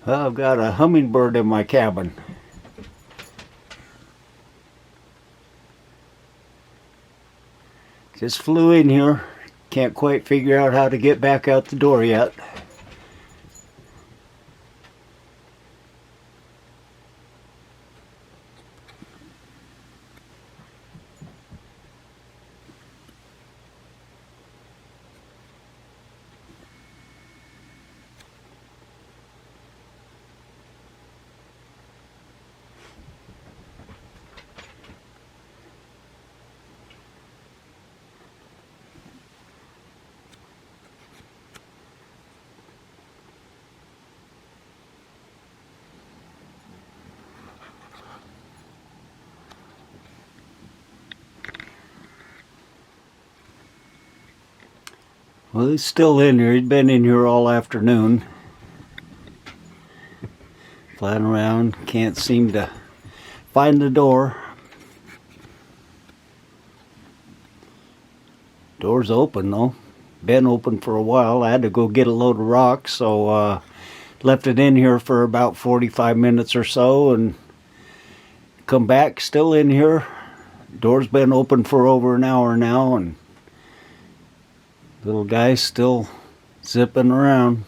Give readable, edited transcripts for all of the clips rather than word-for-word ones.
Well, I've got a hummingbird in my cabin. Just flew in here. Can't quite figure out how to get back out the door yet. Well, he's still in here. He's been in here all afternoon. Flying around. Can't seem to find the door. Door's open though. Been open for a while. I had to go get a load of rocks, so left it in here for about 45 minutes or so and come back, still in here. Door's been open for over an hour now, and little guy's still zipping around.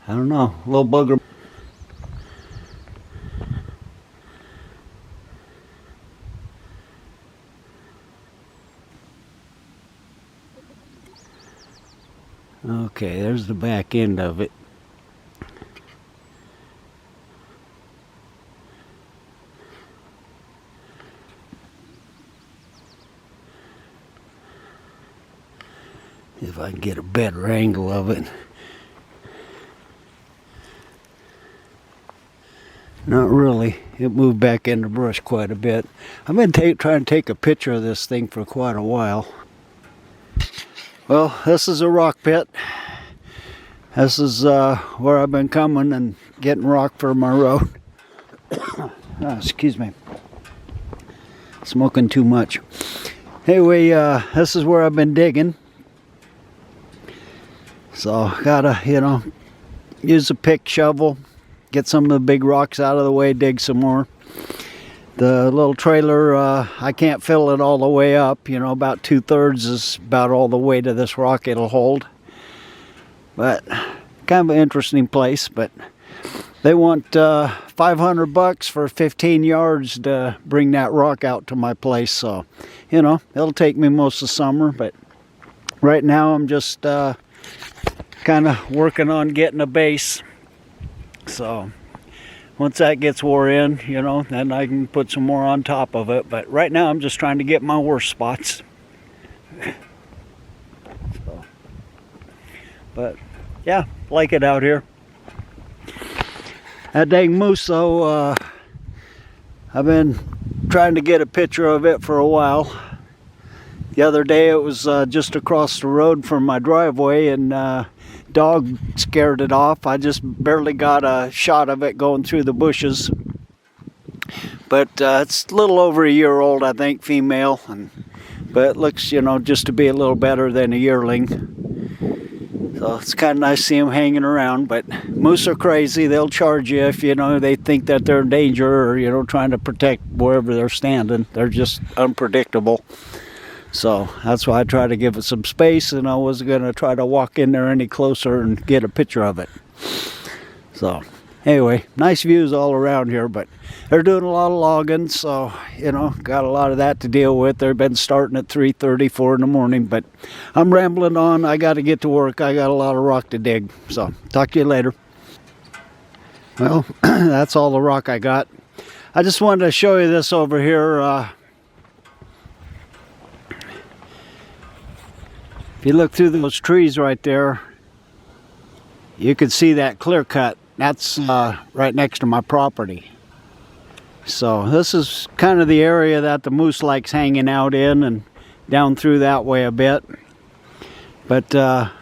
I don't know, little bugger. Okay, there's the back end of it. If I can get a better angle of it. Not really. It moved back in the brush quite a bit. I've been trying to take a picture of this thing for quite a while. Well, this is a rock pit. This is where I've been coming and getting rock for my road. Excuse me. Smoking too much. Anyway, this is where I've been digging. So gotta, use a pick, shovel, get some of the big rocks out of the way, dig some more. The little trailer, I can't fill it all the way up. About 2/3 is about all the weight of this rock it'll hold. But kind of an interesting place. But they want $500 for 15 yards to bring that rock out to my place. So, it'll take me most of summer. But right now I'm just kind of working on getting a base. So once that gets wore in, then I can put some more on top of it. But right now I'm just trying to get my worst spots. But yeah, like it out here. That dang moose though, I've been trying to get a picture of it for a while. The other day it was just across the road from my driveway, and dog scared it off. I just barely got a shot of it going through the bushes. But it's a little over a year old, I think, female. But it looks, just to be a little better than a yearling. So it's kind of nice to see them hanging around. But moose are crazy. They'll charge you if, they think that they're in danger or, trying to protect wherever they're standing. They're just unpredictable. So that's why I try to give it some space, and I wasn't going to try to walk in there any closer and get a picture of it. So anyway, nice views all around here, but they're doing a lot of logging, so, got a lot of that to deal with. They've been starting at 3:30, 4 in the morning, but I'm rambling on. I got to get to work. I got a lot of rock to dig. So talk to you later. Well, that's all the rock I got. I just wanted to show you this over here. If you look through those trees right there, you can see that clear cut. That's right next to my property. So this is kind of the area that the moose likes hanging out in, and down through that way a bit. But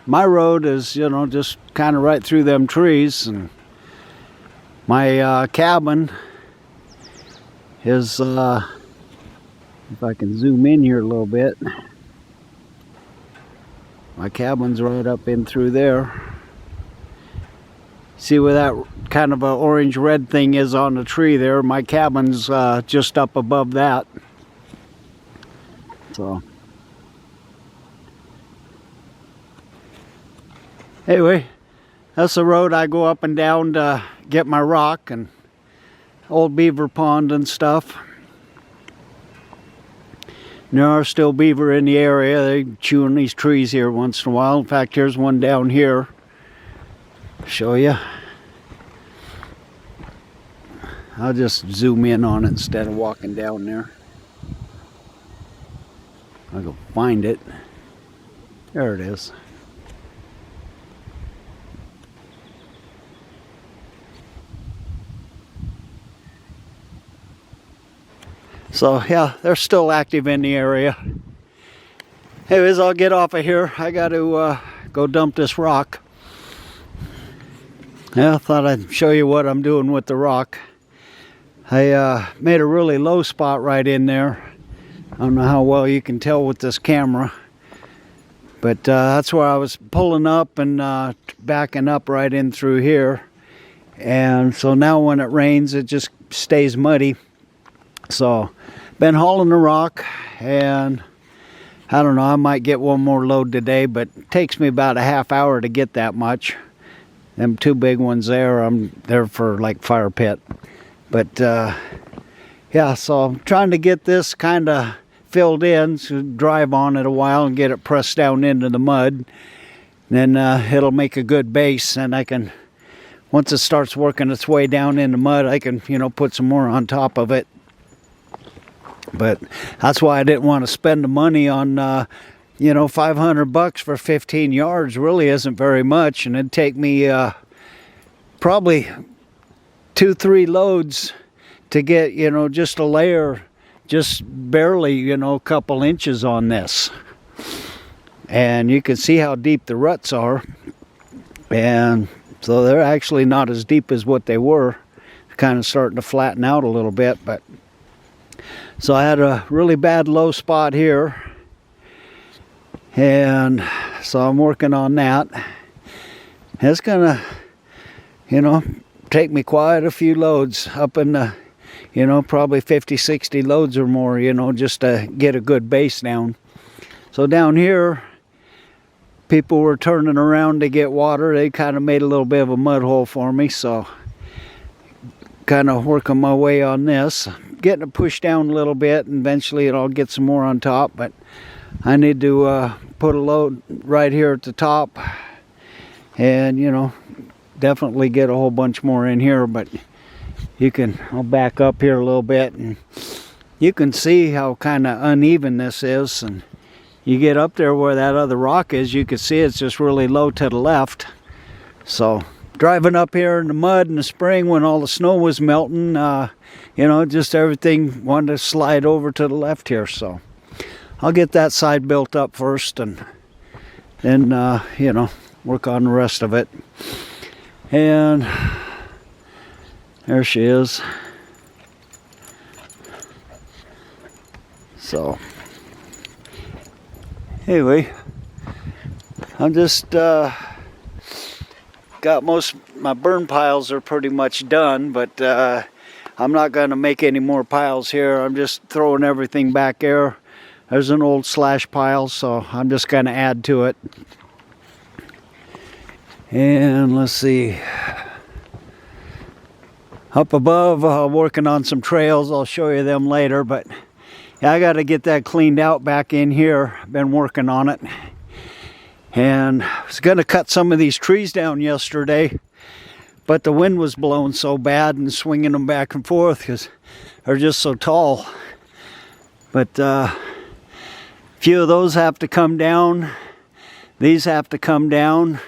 my road is, just kind of right through them trees, and my cabin is If I can zoom in here a little bit. My cabin's right up in through there. See where that kind of a orange red thing is on the tree there? My cabin's just up above that. So anyway, that's the road I go up and down to get my rock and old beaver pond and stuff. There are still beaver in the area. They chewing these trees here once in a while. In fact, here's one down here. Show you. I'll just zoom in on it instead of walking down there. I'll go find it. There it is. So yeah, they're still active in the area. Anyways, I'll get off of here. I got to go dump this rock. Yeah, I thought I'd show you what I'm doing with the rock. I made a really low spot right in there. I don't know how well you can tell with this camera, but that's where I was pulling up and backing up right in through here. And so now when it rains, it just stays muddy. So been hauling the rock, and I don't know, I might get one more load today, but it takes me about a half hour to get that much. Them two big ones there, I'm there for like fire pit. But yeah, so I'm trying to get this kind of filled in, so drive on it a while and get it pressed down into the mud. Then it'll make a good base, and I can, once it starts working its way down in the mud, I can, you know, put some more on top of it. But that's why I didn't want to spend the money on, you know, $500 for 15 yards really isn't very much. And it'd take me probably 2-3 loads to get, you know, just a layer, just barely, you know, a couple inches on this. And you can see how deep the ruts are. And so they're actually not as deep as what they were. Kind of starting to flatten out a little bit, but so I had a really bad low spot here, and so I'm working on that. It's gonna, you know, take me quite a few loads up in the, you know, probably 50-60 loads or more, you know, just to get a good base down. So down here, people were turning around to get water. They kind of made a little bit of a mud hole for me, so kind of working my way on this, getting it pushed down a little bit, and eventually I'll get some more on top. But I need to put a load right here at the top, and you know, definitely get a whole bunch more in here. But you can, I'll back up here a little bit, and you can see how kind of uneven this is. And you get up there where that other rock is, you can see it's just really low to the left. So driving up here in the mud in the spring when all the snow was melting, you know, just everything wanted to slide over to the left here. So I'll get that side built up first, and then, you know, work on the rest of it. And there she is. So anyway, I'm just got most, my burn piles are pretty much done, but I'm not going to make any more piles here. I'm just throwing everything back there. There's an old slash pile, so I'm just going to add to it. And let's see, up above, working on some trails. I'll show you them later, but yeah, I got to get that cleaned out back in here. Been working on it. And I was going to cut some of these trees down yesterday, but the wind was blowing so bad and swinging them back and forth because they're just so tall. But a few of those have to come down. These have to come down.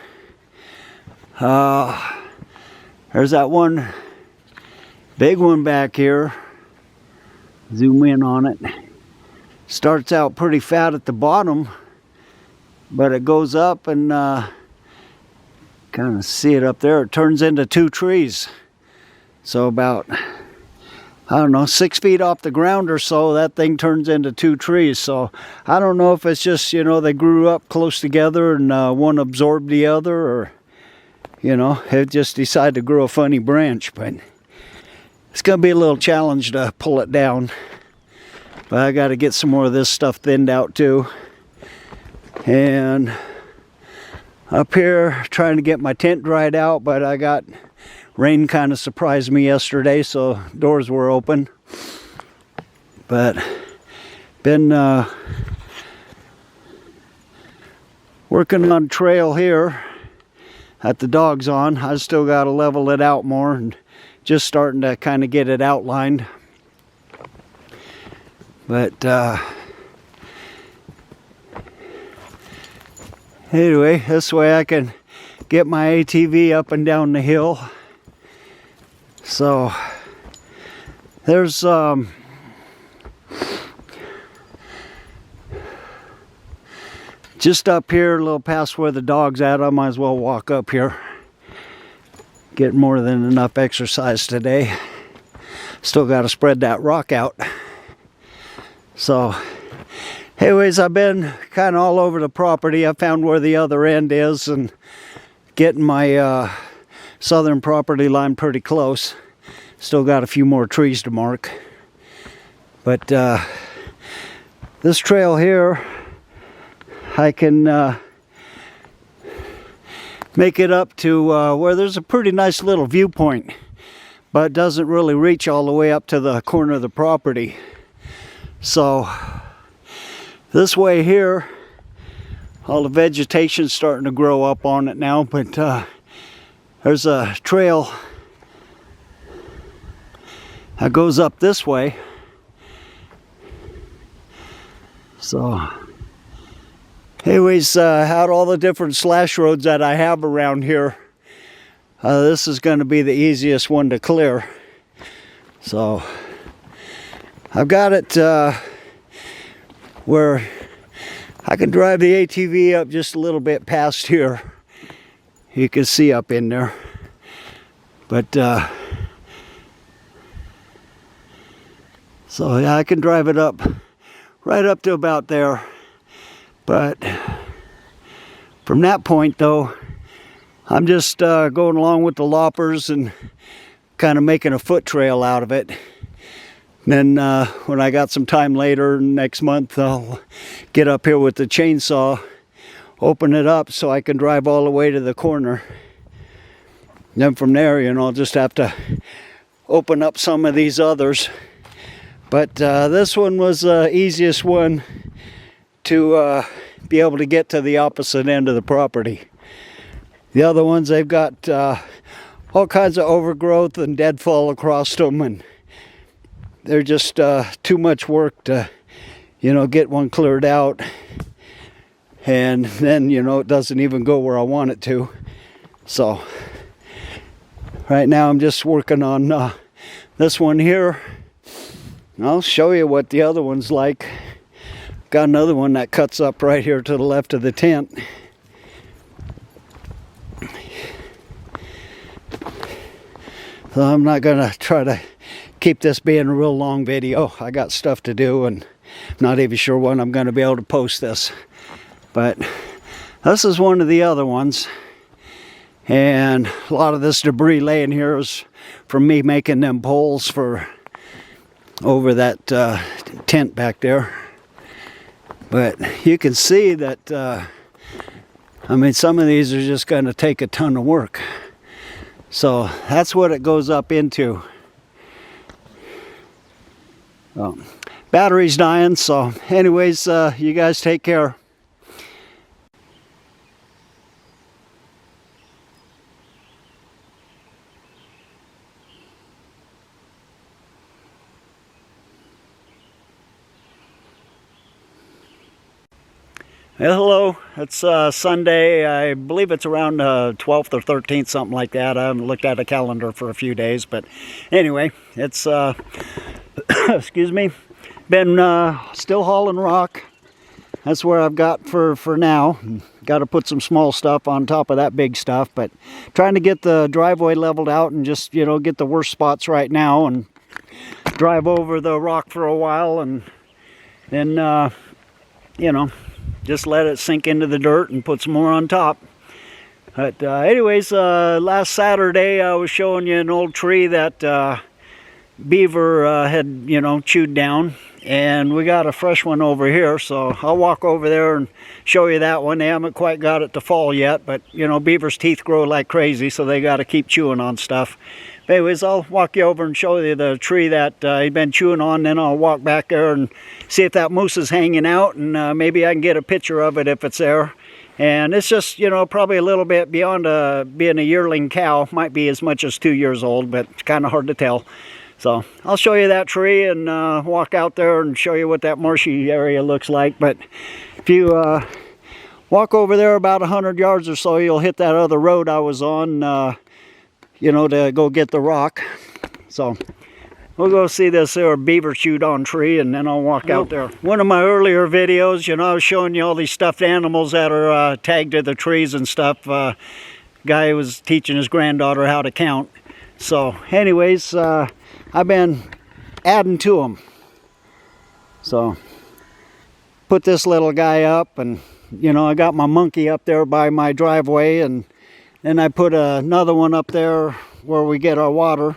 There's that one big one back here. Zoom in on it. Starts out pretty fat at the bottom, but it goes up and kind of see it up there. It turns into 2 trees. So about I don't know, 6 feet off the ground or so, that thing turns into 2 trees. So I don't know if it's just, you know, they grew up close together and one absorbed the other, or, you know, it just decided to grow a funny branch. But it's going to be a little challenge to pull it down. But I got to get some more of this stuff thinned out too. And up here, trying to get my tent dried out, but I got rain kind of surprised me yesterday, so doors were open. But been working on trail here that the dog's on. I still got to level it out more and just starting to kind of get it outlined. But anyway, this way I can get my ATV up and down the hill. So there's just up here, a little past where the dog's at. I might as well walk up here. Get more than enough exercise today. Still got to spread that rock out. So anyways, I've been kind of all over the property. I found where the other end is and getting my southern property line pretty close. Still got a few more trees to mark. But this trail here, I can make it up to where there's a pretty nice little viewpoint, but it doesn't really reach all the way up to the corner of the property. So this way here, all the vegetation's starting to grow up on it now, but there's a trail that goes up this way. So anyways, out all the different slash roads that I have around here, this is going to be the easiest one to clear. So I've got it where I can drive the ATV up just a little bit past here. You can see up in there. But so yeah, I can drive it up right up to about there. But from that point though, I'm just going along with the loppers and kind of making a foot trail out of it. And then when I got some time later next month, I'll get up here with the chainsaw, open it up so I can drive all the way to the corner. Then from there, you know, I'll just have to open up some of these others. But this one was the easiest one to be able to get to the opposite end of the property. The other ones, they've got all kinds of overgrowth and deadfall across them, and they're just too much work to, you know, get one cleared out. And then, you know, it doesn't even go where I want it to. So right now I'm just working on this one here. I'll show you what the other one's like. Got another one that cuts up right here to the left of the tent. So I'm not gonna try to keep this being a real long video. I got stuff to do and I'm not even sure when I'm going to be able to post this. But this is one of the other ones. And a lot of this debris laying here is from me making them poles for over that tent back there. But you can see that, I mean, some of these are just going to take a ton of work. So that's what it goes up into. Well, battery's dying, so anyways, you guys take care. Hello, it's Sunday. I believe it's around 12th or 13th, something like that. I haven't looked at a calendar for a few days, but anyway, it's excuse me, been still hauling rock. That's where I've got for now. Got to put some small stuff on top of that big stuff, but trying to get the driveway leveled out and just, you know, get the worst spots right now and drive over the rock for a while, and then you know, just let it sink into the dirt and put some more on top. But anyways, last Saturday I was showing you an old tree that beaver had, you know, chewed down, and we got a fresh one over here, so I'll walk over there and show you that one. They haven't quite got it to fall yet, but you know, beaver's teeth grow like crazy, so they got to keep chewing on stuff. But anyways, I'll walk you over and show you the tree that he'd been chewing on, then I'll walk back there and see if that moose is hanging out, and maybe I can get a picture of it if it's there. And it's just, you know, probably a little bit beyond being a yearling cow. Might be as much as 2 years old, but it's kind of hard to tell. So I'll show you that tree and walk out there and show you what that marshy area looks like. But if you walk over there about 100 yards or so, you'll hit that other road I was on, you know, to go get the rock. So we'll go see this there beaver chewed on tree, and then I'll walk out there. One of my earlier videos, you know, I was showing you all these stuffed animals that are tagged to the trees and stuff. Guy was teaching his granddaughter how to count. So anyways, I've been adding to them. So put this little guy up, and you know, I got my monkey up there by my driveway, and then I put another one up there where we get our water.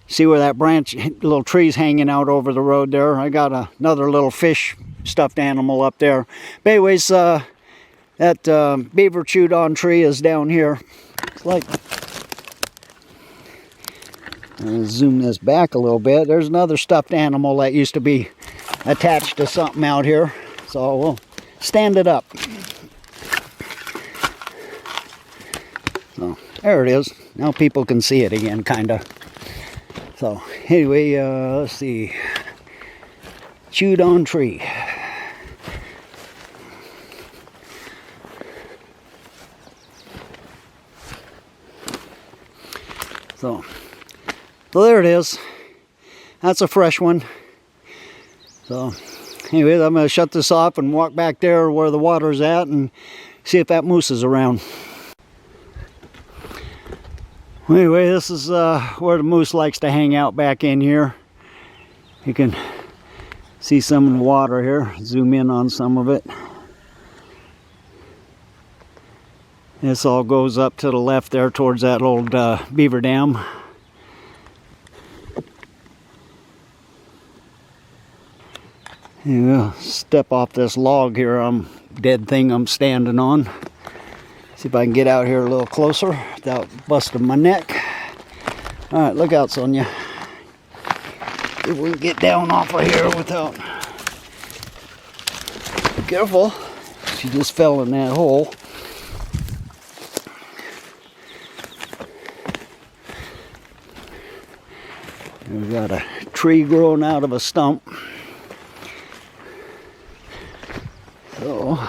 See where that branch, little tree's hanging out over the road there. I got another little fish stuffed animal up there. But anyways, that beaver chewed on tree is down here. It's like, I'll zoom this back a little bit. There's another stuffed animal that used to be attached to something out here. So we'll stand it up. So there it is. Now people can see it again, kind of. So anyway, let's see. Chewed on tree. So there it is. That's a fresh one. So anyways, I'm going to shut this off and walk back there where the water's at and see if that moose is around. Anyway, this is where the moose likes to hang out, back in here. You can see some of the water here. Zoom in on some of it. This all goes up to the left there towards that old beaver dam. And we'll step off this log here, dead thing I'm standing on. See if I can get out here a little closer without busting my neck. All right, look out, Sonia. See if we can get down off of here without... Be careful. She just fell in that hole. We've got a tree growing out of a stump. So...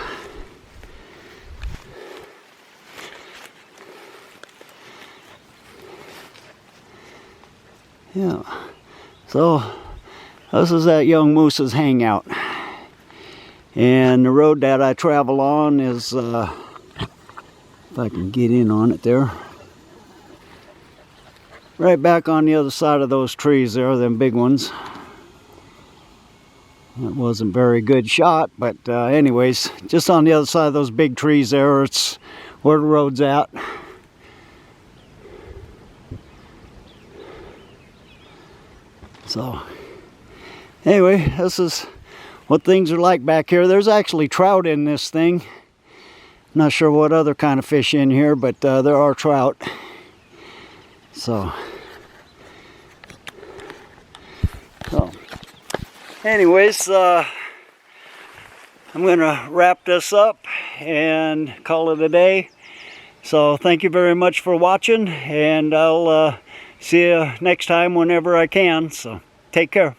yeah, so this is that young moose's hangout, and the road that I travel on is, if I can get in on it there, right back on the other side of those trees there, them big ones. That wasn't a very good shot, but anyways, just on the other side of those big trees there, it's where the road's at. So anyway, this is what things are like back here. There's actually trout in this thing. Not sure what other kind of fish in here, but there are trout. So anyways, I'm gonna wrap this up and call it a day. So thank you very much for watching, and I'll see you next time whenever I can. So take care.